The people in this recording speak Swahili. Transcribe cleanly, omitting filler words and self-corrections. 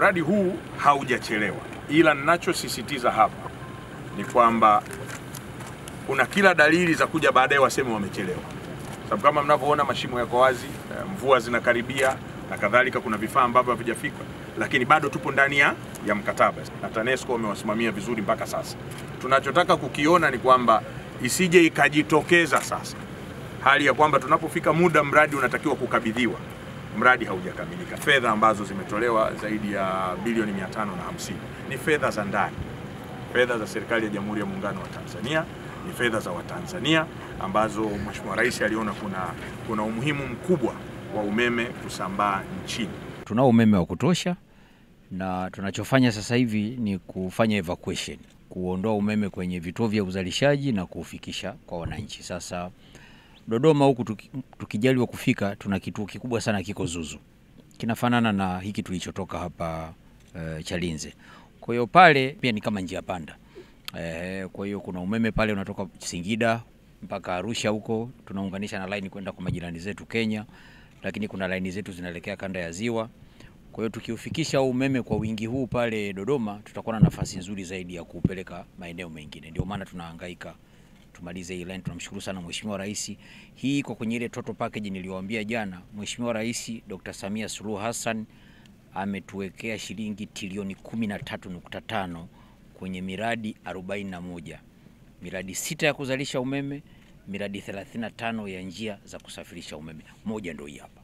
Mradi huu haujachelewa, ila ninachosisitiza hapa ni kwamba kuna kila dalili za kuja baadaye waseme wamechelewa. Sababu kama mnavyoona mashimo yako wazi, mvua zinakaribia na kadhalika, kuna vifaa ambavyo havijafika, lakini bado tupo ndani ya mkataba na TANESCO wamewasimamia vizuri mpaka sasa. Tunachotaka kukiona ni kwamba isije ikajitokeza sasa hali ya kwamba tunapofika muda mradi unatakiwa kukabidhiwa, mradi haujakamilika. Fedha ambazo zimetolewa zaidi ya bilioni 550 ni fedha za ndani, fedha za serikali ya Jamhuri ya Muungano wa Tanzania, ni fedha za Watanzania ambazo Mheshimiwa Rais aliona kuna umuhimu mkubwa wa umeme kusambaa nchini. Tunao umeme wa kutosha na tunachofanya sasa hivi ni kufanya evacuation, kuondoa umeme kwenye vituo vya uzalishaji na kuufikisha kwa wananchi. Sasa Dodoma huku tukijaliwa kufika, tuna kituo kikubwa sana kiko Zuzu. Kinafanana na hiki tulichotoka hapa Chalinze. Kwa hiyo pale pia ni kama njia panda. Kwa hiyo kuna umeme pale unatoka Singida mpaka Arusha huko, tunaunganisha na line kwenda kwa majirani zetu Kenya, lakini kuna line zetu zinaelekea kanda ya Ziwa. Kwa hiyo tukiufikisha umeme kwa wingi huu pale Dodoma, tutakuwa na nafasi nzuri zaidi ya kupeleka maeneo mengine. Ndio maana tunahangaika tumalize hii line. Tunamshukuru sana Mheshimiwa Rais. Hii kwa kwenye ile total package niliwaambia jana, Mheshimiwa Rais Dr. Samia Suluhu Hassan ametuwekea shilingi trilioni 13.5 kwenye miradi 41. Miradi 6 ya kuzalisha umeme, miradi 35 ya njia za kusafirisha umeme. Moja ndio hii hapa.